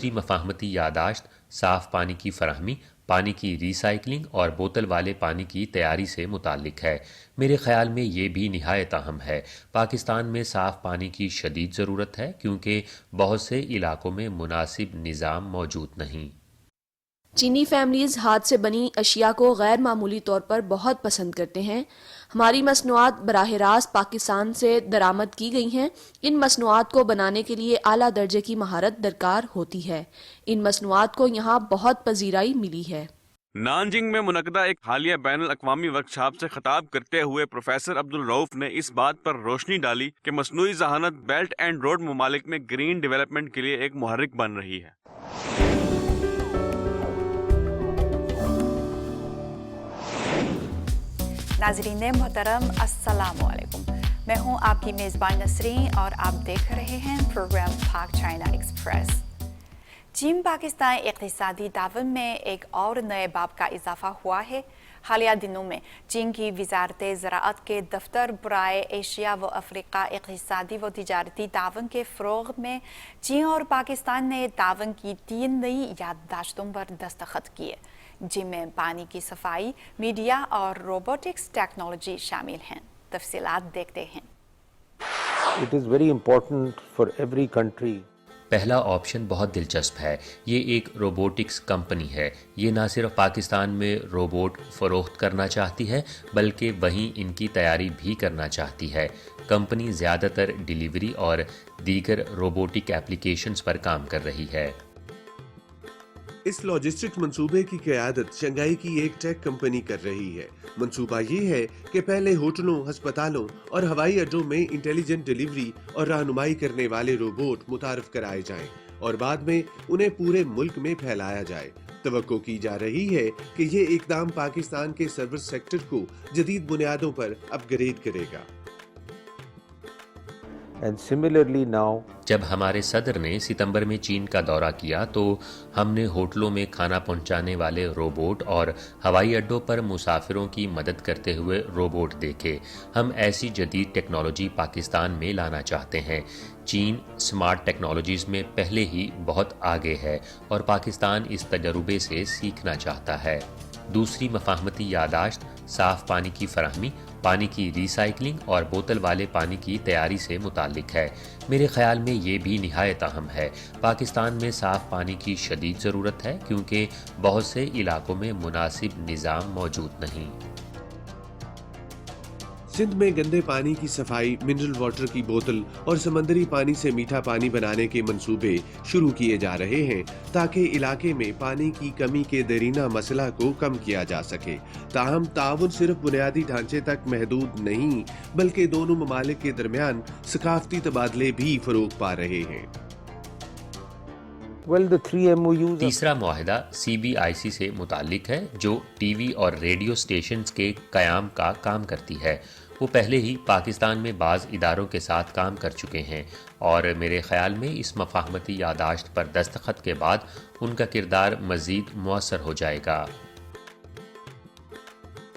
دوسری مفاہمتی یادداشت صاف پانی کی فراہمی، پانی کی ری سائیکلنگ اور بوتل والے پانی کی تیاری سے متعلق ہے۔ میرے خیال میں یہ بھی نہایت اہم ہے۔ پاکستان میں صاف پانی کی شدید ضرورت ہے کیونکہ بہت سے علاقوں میں مناسب نظام موجود نہیں۔ چینی فیملیز ہاتھ سے بنی اشیاء کو غیر معمولی طور پر بہت پسند کرتے ہیں۔ ہماری مصنوعات براہ راست پاکستان سے درآمد کی گئی ہیں۔ ان مصنوعات کو بنانے کے لیے اعلیٰ درجے کی مہارت درکار ہوتی ہے۔ ان مصنوعات کو یہاں بہت پذیرائی ملی ہے۔ نانجنگ میں منعقدہ ایک حالیہ بین الاقوامی ورکشاپ سے خطاب کرتے ہوئے پروفیسر عبدالرؤف نے اس بات پر روشنی ڈالی کہ مصنوعی ذہانت بیلٹ اینڈ روڈ ممالک میں گرین ڈیولپمنٹ کے لیے ایک محرک بن رہی ہے۔ ناظرین محترم السلام علیکم، میں ہوں آپ کی میزبان نسرین اور آپ دیکھ رہے ہیں پروگرام پاک چائنا ایکسپریس۔ چین پاکستان اقتصادی تعاون میں ایک اور نئے باب کا اضافہ ہوا ہے۔ حالیہ دنوں میں چین کی وزارت زراعت کے دفتر برائے ایشیا و افریقہ اقتصادی و تجارتی تعاون کے فروغ میں چین اور پاکستان نے تعاون کی 3 نئی یادداشتوں پر دستخط کیے، جن میں پانی کی صفائی، میڈیا اور روبوٹکس ٹیکنالوجی شامل ہیں۔ تفصیلات دیکھتے ہیں۔ It is very important for every country. پہلا آپشن بہت دلچسپ ہے۔ یہ ایک روبوٹکس کمپنی ہے۔ یہ نہ صرف پاکستان میں روبوٹ فروخت کرنا چاہتی ہے بلکہ وہیں ان کی تیاری بھی کرنا چاہتی ہے۔ کمپنی زیادہ تر ڈیلیوری اور دیگر روبوٹک ایپلیکیشنز پر کام کر رہی ہے۔ اس لاجسٹکس منصوبے کی قیادت شنگھائی کی ایک ٹیک کمپنی کر رہی ہے۔ منصوبہ یہ ہے کہ پہلے ہوٹلوں، ہسپتالوں اور ہوائی اڈوں میں انٹیلیجنٹ ڈیلیوری اور رہنمائی کرنے والے روبوٹ متعارف کرائے جائیں اور بعد میں انہیں پورے ملک میں پھیلایا جائے۔ توقع کی جا رہی ہے کہ یہ اقدام پاکستان کے سروس سیکٹر کو جدید بنیادوں پر اپ گریڈ کرے گا۔ And similarly now, جب ہمارے صدر نے ستمبر میں چین کا دورہ کیا تو ہم نے ہوٹلوں میں کھانا پہنچانے والے روبوٹ اور ہوائی اڈوں پر مسافروں کی مدد کرتے ہوئے روبوٹ دیکھے۔ ہم ایسی جدید ٹیکنالوجی پاکستان میں لانا چاہتے ہیں۔ چین سمارٹ ٹیکنالوجیز میں پہلے ہی بہت آگے ہے اور پاکستان اس تجربے سے سیکھنا چاہتا ہے۔ دوسری مفاہمتی یادداشت صاف پانی کی فراہمی، پانی کی ری سائیکلنگ اور بوتل والے پانی کی تیاری سے متعلق ہے۔ میرے خیال میں یہ بھی نہایت اہم ہے۔ پاکستان میں صاف پانی کی شدید ضرورت ہے کیونکہ بہت سے علاقوں میں مناسب نظام موجود نہیں۔ سندھ میں گندے پانی کی صفائی، منرل واٹر کی بوتل اور سمندری پانی سے میٹھا پانی بنانے کے منصوبے شروع کیے جا رہے ہیں تاکہ علاقے میں پانی کی کمی کے دیرینہ مسئلہ کو کم کیا جا سکے۔ تاہم تعاون صرف بنیادی ڈھانچے تک محدود نہیں بلکہ دونوں ممالک کے درمیان ثقافتی تبادلے بھی فروغ پا رہے ہیں۔ well, the 3 MOUs تیسرا معاہدہ CBIC سے متعلق ہے جو ٹی وی اور ریڈیو اسٹیشنز کے قیام کا کام کرتی ہے۔ وہ پہلے ہی پاکستان میں بعض اداروں کے ساتھ کام کر چکے ہیں اور میرے خیال میں اس مفاہمتی یادداشت پر دستخط کے بعد ان کا کردار مزید مؤثر ہو جائے گا۔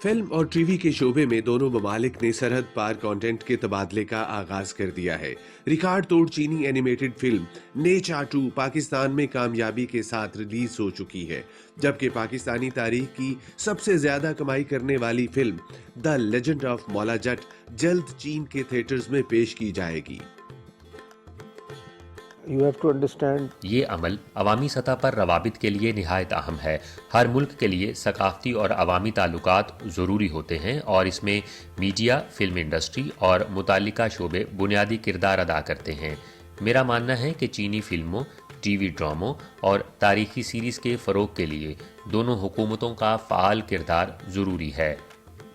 فلم اور ٹی وی کے شعبے میں دونوں ممالک نے سرحد پار کانٹینٹ کے تبادلے کا آغاز کر دیا ہے۔ ریکارڈ توڑ چینی اینیمیٹڈ فلم نیچا 2 پاکستان میں کامیابی کے ساتھ ریلیز ہو چکی ہے، جبکہ پاکستانی تاریخ کی سب سے زیادہ کمائی کرنے والی فلم دی لیجنڈ آف مولا جٹ جلد چین کے تھیٹرز میں پیش کی جائے گی۔ you have to understand. یہ عمل عوامی سطح پر روابط کے لیے نہایت اہم ہے۔ ہر ملک کے لیے ثقافتی اور عوامی تعلقات ضروری ہوتے ہیں اور اس میں میڈیا، فلم انڈسٹری اور متعلقہ شعبے بنیادی کردار ادا کرتے ہیں۔ میرا ماننا ہے کہ چینی فلموں، ٹی وی ڈراموں اور تاریخی سیریز کے فروغ کے لیے دونوں حکومتوں کا فعال کردار ضروری ہے۔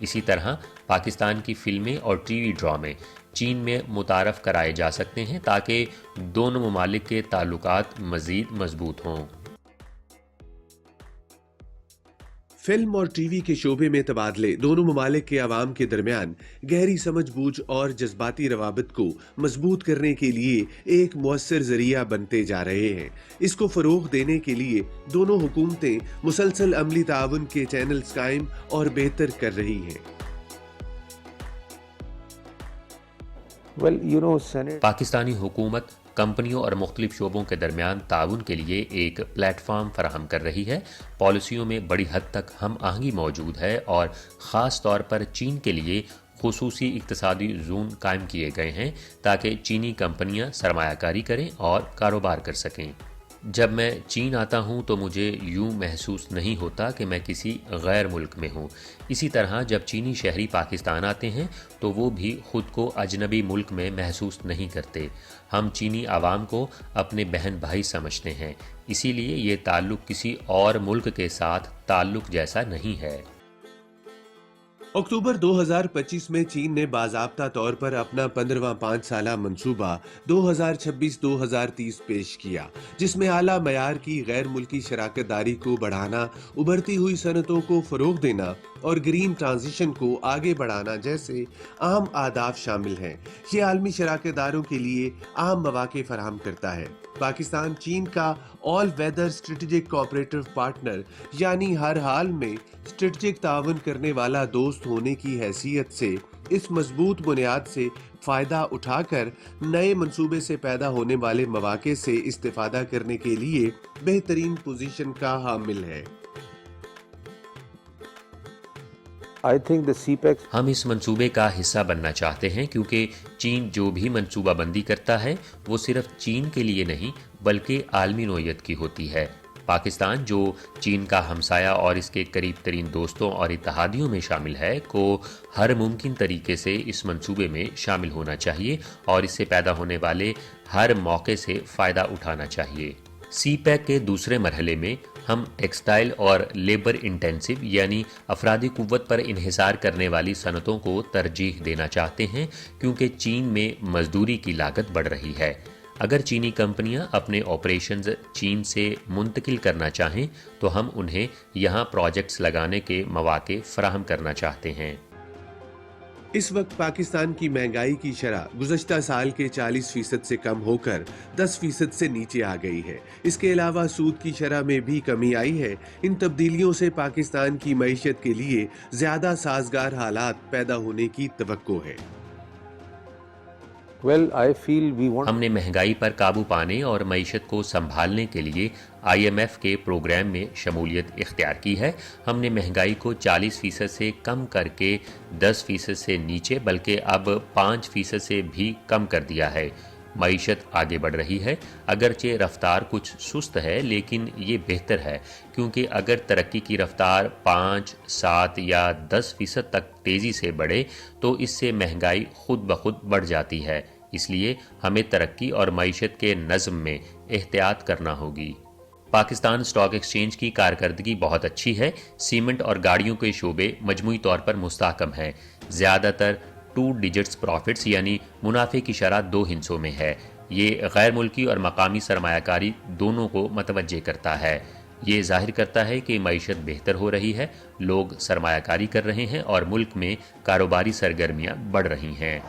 اسی طرح پاکستان کی فلمیں اور ٹی وی ڈرامے چین میں متعارف کرائے جا سکتے ہیں تاکہ دونوں ممالک کے تعلقات مزید مضبوط ہوں۔ فلم اور ٹی وی کے شعبے میں تبادلے دونوں ممالک کے عوام کے درمیان گہری سمجھ بوجھ اور جذباتی روابط کو مضبوط کرنے کے لیے ایک مؤثر ذریعہ بنتے جا رہے ہیں۔ اس کو فروغ دینے کے لیے دونوں حکومتیں مسلسل عملی تعاون کے چینلز قائم اور بہتر کر رہی ہیں۔ well, Senate پاکستانی حکومت کمپنیوں اور مختلف شعبوں کے درمیان تعاون کے لیے ایک پلیٹ فارم فراہم کر رہی ہے۔ پالیسیوں میں بڑی حد تک ہم آہنگی موجود ہے اور خاص طور پر چین کے لیے خصوصی اقتصادی زون قائم کیے گئے ہیں تاکہ چینی کمپنیاں سرمایہ کاری کریں اور کاروبار کر سکیں۔ جب میں چین آتا ہوں تو مجھے یوں محسوس نہیں ہوتا کہ میں کسی غیر ملک میں ہوں۔ اسی طرح جب چینی شہری پاکستان آتے ہیں تو وہ بھی خود کو اجنبی ملک میں محسوس نہیں کرتے۔ ہم چینی عوام کو اپنے بہن بھائی سمجھتے ہیں، اسی لیے یہ تعلق کسی اور ملک کے ساتھ تعلق جیسا نہیں ہے۔ اکتوبر 2025 میں چین نے باضابطہ طور پر اپنا 15واں 5 سالہ منصوبہ 2026-2030 پیش کیا، جس میں اعلیٰ معیار کی غیر ملکی شراکت داری کو بڑھانا، ابھرتی ہوئی صنعتوں کو فروغ دینا اور گرین ٹرانزیشن کو آگے بڑھانا جیسے اہم اہداف شامل ہیں۔ یہ عالمی شراکت داروں کے لیے اہم مواقع فراہم کرتا ہے۔ پاکستان چین کا آل ویدر اسٹریٹجک کوآپریٹو پارٹنر یعنی ہر حال میں اسٹریٹجک تعاون کرنے والا دوست ہونے کی حیثیت سے اس مضبوط بنیاد سے فائدہ اٹھا کر نئے منصوبے سے پیدا ہونے والے مواقع سے استفادہ کرنے کے لیے بہترین پوزیشن کا حامل ہے۔ ہم اس منصوبے کا حصہ بننا چاہتے ہیں کیونکہ چین جو بھی منصوبہ بندی کرتا ہے وہ صرف چین کے لیے نہیں بلکہ عالمی نوعیت کی ہوتی ہے۔ پاکستان جو چین کا ہمسایہ اور اس کے قریب ترین دوستوں اور اتحادیوں میں شامل ہے کو ہر ممکن طریقے سے اس منصوبے میں شامل ہونا چاہیے اور اس سے پیدا ہونے والے ہر موقع سے فائدہ اٹھانا چاہیے۔ سی پیک کے دوسرے مرحلے میں ہم ٹیکسٹائل اور لیبر انٹینسو یعنی افرادی قوت پر انحصار کرنے والی صنعتوں کو ترجیح دینا چاہتے ہیں کیونکہ چین میں مزدوری کی لاگت بڑھ رہی ہے۔ اگر چینی کمپنیاں اپنے آپریشنز چین سے منتقل کرنا چاہیں تو ہم انہیں یہاں پروجیکٹس لگانے کے مواقع فراہم کرنا چاہتے ہیں۔ اس وقت پاکستان کی مہنگائی کی شرح گزشتہ سال کے 40% سے کم ہو کر 10% سے نیچے آ گئی ہے۔ اس کے علاوہ سود کی شرح میں بھی کمی آئی ہے۔ ان تبدیلیوں سے پاکستان کی معیشت کے لیے زیادہ سازگار حالات پیدا ہونے کی توقع ہے۔ ہم نے مہنگائی پر قابو پانے اور معیشت کو سنبھالنے کے لیے IMF کے پروگرام میں شمولیت اختیار کی ہے۔ ہم نے مہنگائی کو 40% سے کم کر کے 10% سے نیچے بلکہ اب 5% سے بھی کم کر دیا ہے۔ معیشت آگے بڑھ رہی ہے، اگرچہ رفتار کچھ سست ہے لیکن یہ بہتر ہے کیونکہ اگر ترقی کی رفتار 5, 7 یا 10% تک تیزی سے بڑھے تو اس سے مہنگائی خود بخود بڑھ جاتی ہے۔ اس لیے ہمیں ترقی اور معیشت کے نظم میں احتیاط کرنا ہوگی۔ پاکستان اسٹاک ایکسچینج کی کارکردگی بہت اچھی ہے۔ سیمنٹ اور گاڑیوں کے شعبے مجموعی طور پر مستحکم ہیں۔ زیادہ تر 2 ڈیجٹس پروفٹس یعنی منافع کی شرح 2 ہندسوں میں ہے۔ یہ غیر ملکی اور مقامی سرمایہ کاری دونوں کو متوجہ کرتا ہے۔ یہ ظاہر کرتا ہے کہ معیشت بہتر ہو رہی ہے، لوگ سرمایہ کاری کر رہے ہیں اور ملک میں کاروباری سرگرمیاں بڑھ رہی ہیں۔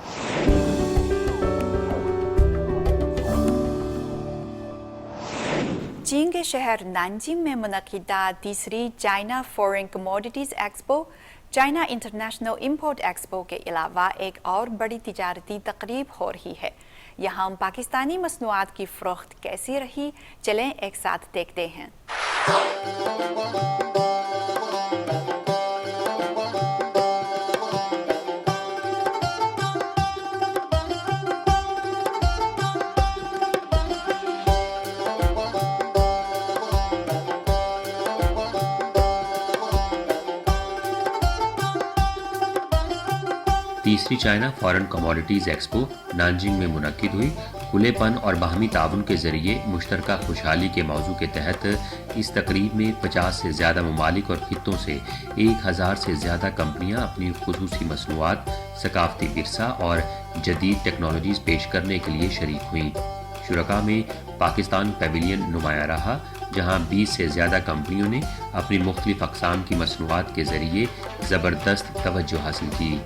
چین کے شہر نانجنگ میں منعقدہ تیسری China Foreign Commodities Expo, China International Import Expo کے علاوہ ایک اور بڑی تجارتی تقریب ہو رہی ہے۔ یہاں پاکستانی مصنوعات کی فروخت کیسی رہی، چلیں ایک ساتھ دیکھتے ہیں۔ تیسری China foreign commodities expo Nanjing میں منعقد ہوئی۔ کھلے پن اور باہمی تعاون کے ذریعے مشترکہ خوشحالی کے موضوع کے تحت اس تقریب میں 50 سے زیادہ ممالک اور خطوں سے 1000 سے زیادہ کمپنیاں اپنی خصوصی مصنوعات، ثقافتی ورثہ اور جدید ٹیکنالوجیز پیش کرنے کے لیے شریک ہوئیں۔ شرکاء میں پاکستان پیویلین نمایاں رہا، جہاں 20 سے زیادہ کمپنیوں نے اپنی مختلف اقسام کی مصنوعات کے ذریعے زبردست توجہ حاصل کی۔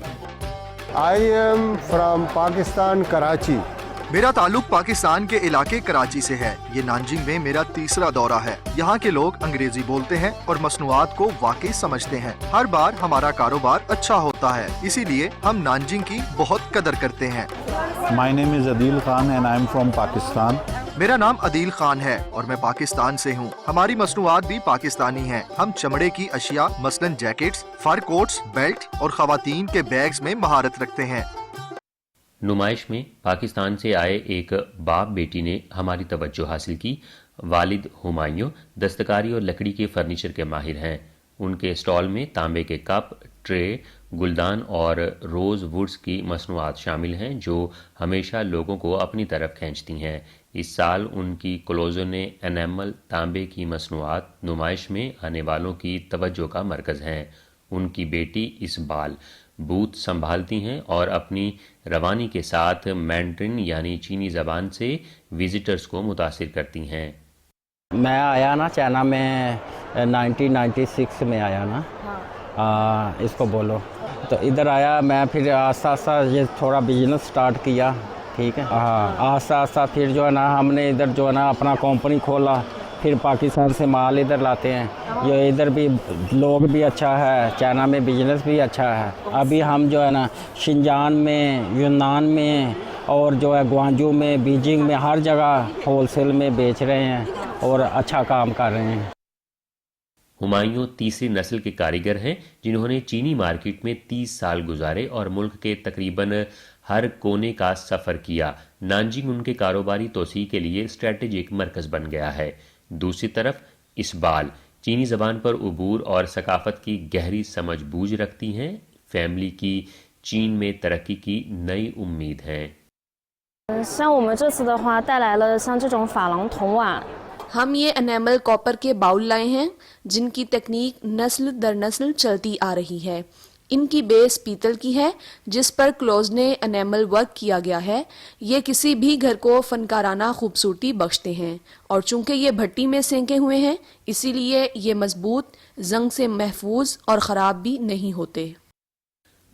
I am from Pakistan, Karachi. میرا تعلق پاکستان کے علاقے کراچی سے ہے. یہ نانجنگ میں میرا تیسرا دورہ ہے. یہاں کے لوگ انگریزی بولتے ہیں اور مصنوعات کو واقعی سمجھتے ہیں. ہر بار ہمارا کاروبار اچھا ہوتا ہے, اسی لیے ہم نانجنگ کی بہت قدر کرتے ہیں. My name is Adil Khan and I am from Pakistan. میرا نام عدیل خان ہے اور میں پاکستان سے ہوں. ہماری مصنوعات بھی پاکستانی ہیں. ہم چمڑے کی اشیاء مثلاً جیکٹس, فر کوٹس, بیلٹ اور خواتین کے بیگز میں مہارت رکھتے ہیں. نمائش میں پاکستان سے آئے ایک باپ بیٹی نے ہماری توجہ حاصل کی. والد ہمایوں دستکاری اور لکڑی کے فرنیچر کے ماہر ہیں. ان کے اسٹال میں تانبے کے کپ, ٹرے, گلدان اور روز ووڈز کی مصنوعات شامل ہیں جو ہمیشہ لوگوں کو اپنی طرف کھینچتی ہیں. اس سال ان کی کلوزوں نے انیمل تانبے کی مصنوعات نمائش میں آنے والوں کی توجہ کا مرکز ہیں. ان کی بیٹی اسبال بوتھ سنبھالتی ہیں اور اپنی روانی کے ساتھ مینڈرن یعنی چینی زبان سے وزٹرز کو متاثر کرتی ہیں. میں آیا نا چائنا میں 1996 میں آیا نا, اس کو بولو تو ادھر آیا میں, پھر آہستہ آہستہ یہ تھوڑا بزنس سٹارٹ کیا. ٹھیک ہے, آہستہ آہستہ پھر جو ہے نا ہم نے ادھر جو ہے نا اپنا کمپنی کھولا. پھر پاکستان سے مال ادھر لاتے ہیں. یہ ادھر بھی لوگ بھی اچھا ہے, چائنا میں بزنس بھی اچھا ہے. ابھی ہم جو ہے نا شنجان میں, یونان میں اور جو ہے گوانجو میں, بیجنگ میں ہر جگہ ہول سیل میں بیچ رہے ہیں اور اچھا کام کر رہے ہیں. ہمایوں تیسری نسل کے کاریگر ہیں جنہوں نے چینی مارکیٹ میں 30 سال گزارے اور ملک کے تقریباً ہر کونے کا سفر کیا. نانجنگ ان کے کاروباری توسیع کے لیے اسٹریٹجک مرکز بن گیا ہے. دوسری طرف اسبال چینی زبان پر عبور اور ثقافت کی گہری سمجھ بوجھ رکھتی ہیں. فیملی کی چین میں ترقی کی نئی امید ہیں. ہم یہ انیمل کاپر کے باؤل لائے ہیں جن کی تکنیک نسل در نسل چلتی آ رہی ہے. ان کی بیس پیتل کی ہے جس پر کلوزنے انیمل ورک کیا گیا ہے. یہ کسی بھی گھر کو فنکارانہ خوبصورتی بخشتے ہیں اور چونکہ یہ بھٹی میں سینکے ہوئے ہیں اسی لیے یہ مضبوط, زنگ سے محفوظ اور خراب بھی نہیں ہوتے.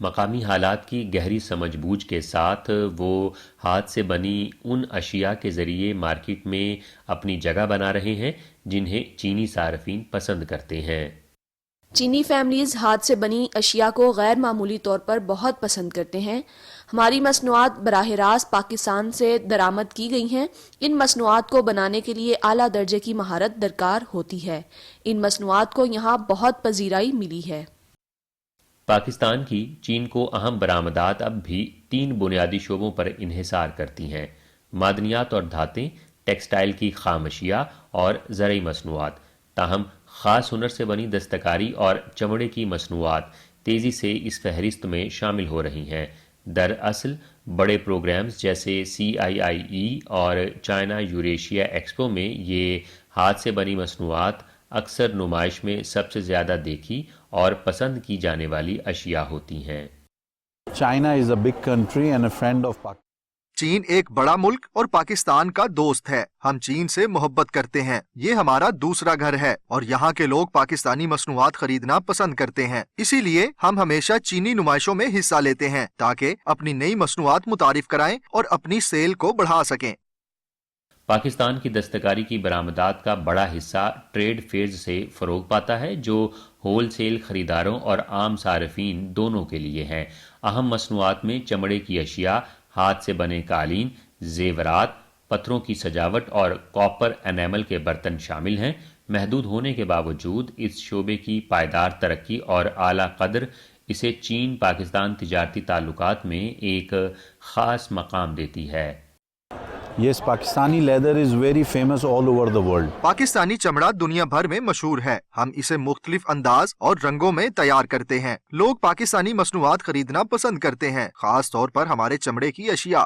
مقامی حالات کی گہری سمجھ بوجھ کے ساتھ وہ ہاتھ سے بنی ان اشیاء کے ذریعے مارکیٹ میں اپنی جگہ بنا رہے ہیں جنہیں چینی صارفین پسند کرتے ہیں. چینی فیملیز ہاتھ سے بنی اشیاء کو غیر معمولی طور پر بہت پسند کرتے ہیں. ہماری مصنوعات براہ راست پاکستان سے درآمد کی گئی ہیں. ان مصنوعات کو بنانے کے لیے اعلیٰ درجے کی مہارت درکار ہوتی ہے. ان مصنوعات کو یہاں بہت پذیرائی ملی ہے. پاکستان کی چین کو اہم برآمدات اب بھی 3 بنیادی شعبوں پر انحصار کرتی ہیں: معدنیات اور دھاتیں, ٹیکسٹائل کی خام اشیاء اور زرعی مصنوعات. تاہم خاص ہنر سے بنی دستکاری اور چمڑے کی مصنوعات تیزی سے اس فہرست میں شامل ہو رہی ہیں. دراصل بڑے پروگرامز جیسے CIIE اور چائنا یوریشیا ایکسپو میں یہ ہاتھ سے بنی مصنوعات اکثر نمائش میں سب سے زیادہ دیکھی اور پسند کی جانے والی اشیاء ہوتی ہیں. China is a big country and a friend of Pakistan. چین ایک بڑا ملک اور پاکستان کا دوست ہے. ہم چین سے محبت کرتے ہیں. یہ ہمارا دوسرا گھر ہے اور یہاں کے لوگ پاکستانی مصنوعات خریدنا پسند کرتے ہیں. اسی لیے ہم ہمیشہ چینی نمائشوں میں حصہ لیتے ہیں تاکہ اپنی نئی مصنوعات متعارف کرائیں اور اپنی سیل کو بڑھا سکیں. پاکستان کی دستکاری کی برآمدات کا بڑا حصہ ٹریڈ فیئرز سے فروغ پاتا ہے جو ہول سیل خریداروں اور عام صارفین دونوں کے لیے ہیں. اہم مصنوعات میں چمڑے کی اشیاء, ہاتھ سے بنے قالین, زیورات, پتھروں کی سجاوٹ اور کاپر انیمل کے برتن شامل ہیں. محدود ہونے کے باوجود اس شعبے کی پائیدار ترقی اور اعلیٰ قدر اسے چین پاکستان تجارتی تعلقات میں ایک خاص مقام دیتی ہے. Yes, Pakistani leather is very famous all over the world. Pakistani چمڑا دنیا بھر میں مشہور ہے. ہم اسے مختلف انداز اور رنگوں میں تیار کرتے ہیں. لوگ پاکستانی مصنوعات خریدنا پسند کرتے ہیں, خاص طور پر ہمارے چمڑے کی اشیاء.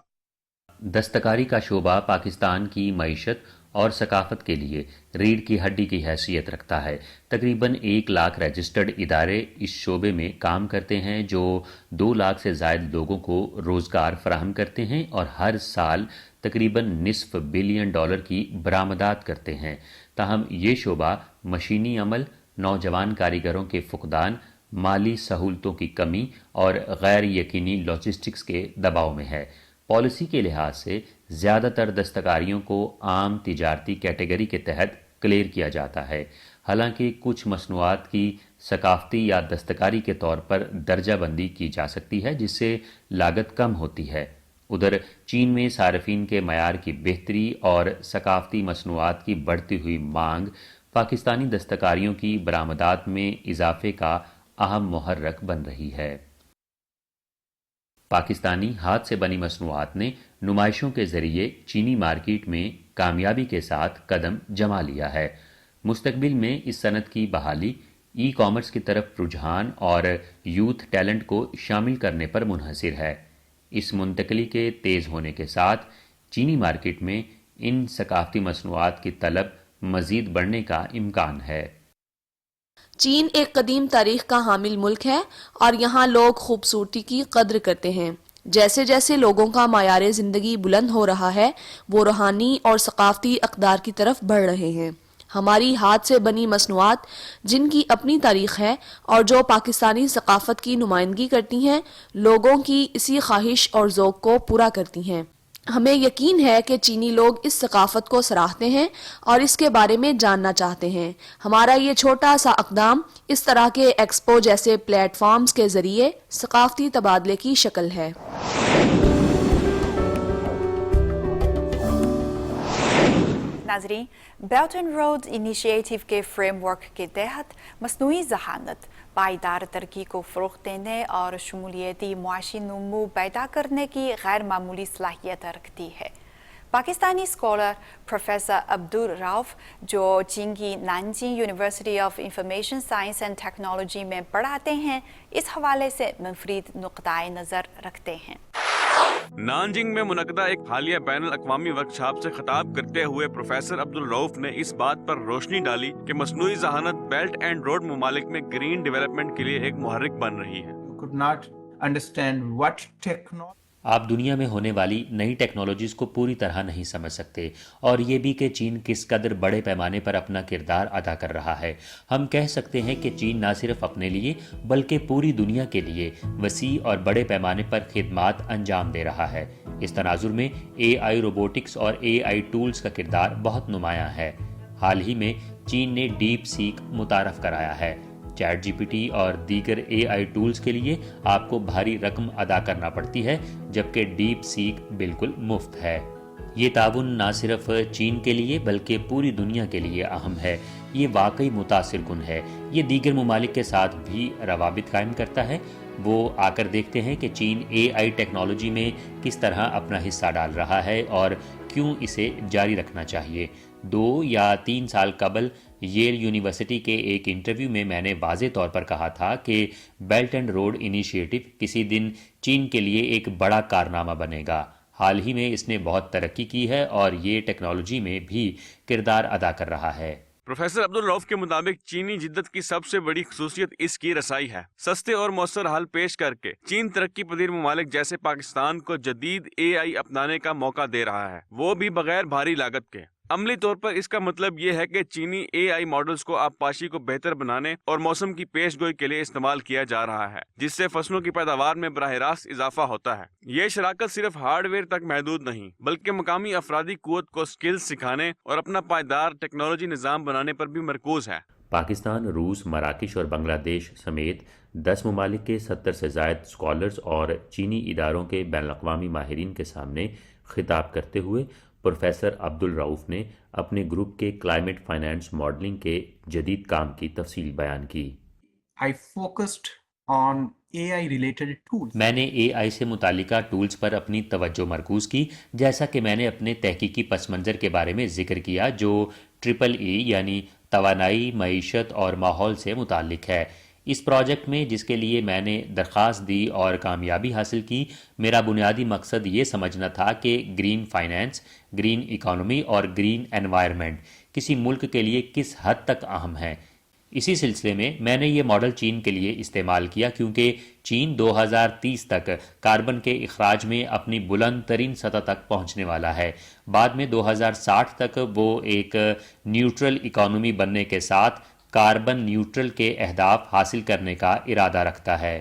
دستکاری کا شعبہ پاکستان کی معیشت اور ثقافت کے لیے ریڑھ کی ہڈی کی حیثیت رکھتا ہے. تقریباً 1 لاکھ رجسٹرڈ ادارے اس شعبے میں کام کرتے ہیں جو 2 لاکھ سے زائد لوگوں کو روزگار فراہم کرتے ہیں اور ہر سال تقریباً $500 بلین کی برآمدات کرتے ہیں. تاہم یہ شعبہ مشینی عمل, نوجوان کاریگروں کے فقدان, مالی سہولتوں کی کمی اور غیر یقینی لاجسٹکس کے دباؤ میں ہے. پالیسی کے لحاظ سے زیادہ تر دستکاریوں کو عام تجارتی کیٹیگری کے تحت کلیئر کیا جاتا ہے، حالانکہ کچھ مصنوعات کی ثقافتی یا دستکاری کے طور پر درجہ بندی کی جا سکتی ہے جس سے لاگت کم ہوتی ہے۔ ادھر چین میں صارفین کے معیار کی بہتری اور ثقافتی مصنوعات کی بڑھتی ہوئی مانگ پاکستانی دستکاریوں کی برآمدات میں اضافے کا اہم محرک بن رہی ہے۔ پاکستانی ہاتھ سے بنی مصنوعات نے نمائشوں کے ذریعے چینی مارکیٹ میں کامیابی کے ساتھ قدم جما لیا ہے۔ مستقبل میں اس صنعت کی بحالی ای کامرس کی طرف رجحان اور یوتھ ٹیلنٹ کو شامل کرنے پر منحصر ہے۔ اس منتقلی کے تیز ہونے کے ساتھ چینی مارکیٹ میں ان ثقافتی مصنوعات کی طلب مزید بڑھنے کا امکان ہے۔ چین ایک قدیم تاریخ کا حامل ملک ہے اور یہاں لوگ خوبصورتی کی قدر کرتے ہیں۔ جیسے جیسے لوگوں کا معیار زندگی بلند ہو رہا ہے وہ روحانی اور ثقافتی اقدار کی طرف بڑھ رہے ہیں۔ ہماری ہاتھ سے بنی مصنوعات جن کی اپنی تاریخ ہے اور جو پاکستانی ثقافت کی نمائندگی کرتی ہیں، لوگوں کی اسی خواہش اور ذوق کو پورا کرتی ہیں۔ ہمیں یقین ہے کہ چینی لوگ اس ثقافت کو سراہتے ہیں اور اس کے بارے میں جاننا چاہتے ہیں۔ ہمارا یہ چھوٹا سا اقدام اس طرح کے ایکسپو جیسے پلیٹ فارمز کے ذریعے ثقافتی تبادلے کی شکل ہے۔ ناظرین، بیلٹ اینڈ روڈ انیشیٹو کے فریم ورک کے تحت مصنوعی ذہانت پائیدار ترقی کو فروغ دینے اور شمولیتی معاشی نمو پیدا کرنے کی غیر معمولی صلاحیت رکھتی ہے۔ پاکستانی اسکالر پروفیسر عبدالرؤف جو چین کی Nanjing university of information science and technology میں پڑھاتے ہیں، اس حوالے سے منفرد نقطۂ نظر رکھتے ہیں۔ نانجنگ میں منعقدہ ایک حالیہ بین الاقوامی ورکشاپ سے خطاب کرتے ہوئے پروفیسر عبدالرؤف نے اس بات پر روشنی ڈالی کہ مصنوعی ذہانت بیلٹ اینڈ روڈ ممالک میں گرین ڈیولپمنٹ کے لیے ایک محرک بن رہی ہے۔ آپ دنیا میں ہونے والی نئی ٹیکنالوجیز کو پوری طرح نہیں سمجھ سکتے، اور یہ بھی کہ چین کس قدر بڑے پیمانے پر اپنا کردار ادا کر رہا ہے۔ ہم کہہ سکتے ہیں کہ چین نہ صرف اپنے لیے بلکہ پوری دنیا کے لیے وسیع اور بڑے پیمانے پر خدمات انجام دے رہا ہے۔ اس تناظر میں اے آئی روبوٹکس اور اے آئی ٹولز کا کردار بہت نمایاں ہے۔ حال ہی میں چین نے ڈیپ سیک متعارف کرایا ہے۔ چیٹ جی پی ٹی اور دیگر اے آئی ٹولز کے لیے آپ کو بھاری رقم ادا کرنا پڑتی ہے، جبکہ ڈیپ سیک بالکل مفت ہے۔ یہ تعاون نہ صرف چین کے لیے بلکہ پوری دنیا کے لیے اہم ہے۔ یہ واقعی متاثر کن ہے۔ یہ دیگر ممالک کے ساتھ بھی روابط قائم کرتا ہے۔ وہ آ کر دیکھتے ہیں کہ چین اے آئی ٹیکنالوجی میں کس طرح اپنا حصہ ڈال رہا ہے اور کیوں اسے جاری رکھنا چاہیے۔ 2 یا 3 سال قبل ییل یونیورسٹی کے ایک انٹرویو میں میں نے واضح طور پر کہا تھا کہ بیلٹ اینڈ روڈ انیشیٹو کسی دن چین کے لیے ایک بڑا کارنامہ بنے گا۔ حال ہی میں اس نے بہت ترقی کی ہے اور یہ ٹیکنالوجی میں بھی کردار ادا کر رہا ہے۔ پروفیسر عبدالرؤف کے مطابق چینی جدت کی سب سے بڑی خصوصیت اس کی رسائی ہے۔ سستے اور مؤثر حل پیش کر کے چین ترقی پذیر ممالک جیسے پاکستان کو جدید اے آئی اپنانے کا موقع دے رہا ہے، وہ بھی بغیر بھاری لاگت کے۔ عملی طور پر اس کا مطلب یہ ہے کہ چینی اے آئی ماڈلز کو آبپاشی کو بہتر بنانے اور موسم کی پیش گوئی کے لیے استعمال کیا جا رہا ہے، جس سے فصلوں کی پیداوار میں براہ راست اضافہ ہوتا ہے۔ یہ شراکت صرف ہارڈ ویئر تک محدود نہیں بلکہ مقامی افرادی قوت کو سکلز سکھانے اور اپنا پائیدار ٹیکنالوجی نظام بنانے پر بھی مرکوز ہے۔ پاکستان، روس، مراکش اور بنگلہ دیش سمیت 10 ممالک کے 70 سے زائد اسکالرز اور چینی اداروں کے بین الاقوامی ماہرین کے سامنے خطاب کرتے ہوئے پروفیسر عبدالرؤف نے اپنے گروپ کے کلائمیٹ فائنانس ماڈلنگ کے جدید کام کی تفصیل بیان کی۔ میں نے اے آئی سے متعلقہ ٹولز پر اپنی توجہ مرکوز کی، جیسا کہ میں نے اپنے تحقیقی پس منظر کے بارے میں ذکر کیا جو EEE یعنی توانائی، معیشت اور ماحول سے متعلق ہے۔ اس پروجیکٹ میں جس کے لیے میں نے درخواست دی اور کامیابی حاصل کی، میرا بنیادی مقصد یہ سمجھنا تھا کہ گرین فائنانس، گرین اکانومی اور گرین انوائرمنٹ کسی ملک کے لیے کس حد تک اہم ہیں۔ اسی سلسلے میں میں نے یہ ماڈل چین کے لیے استعمال کیا، کیونکہ چین 2030 تک کاربن کے اخراج میں اپنی بلند ترین سطح تک پہنچنے والا ہے۔ بعد میں 2060 تک وہ ایک نیوٹرل اکانومی بننے کے ساتھ کاربن نیوٹرل کے اہداف حاصل کرنے کا ارادہ رکھتا ہے۔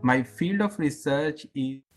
My field of research is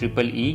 EEE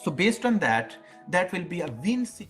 so based on that will be a win।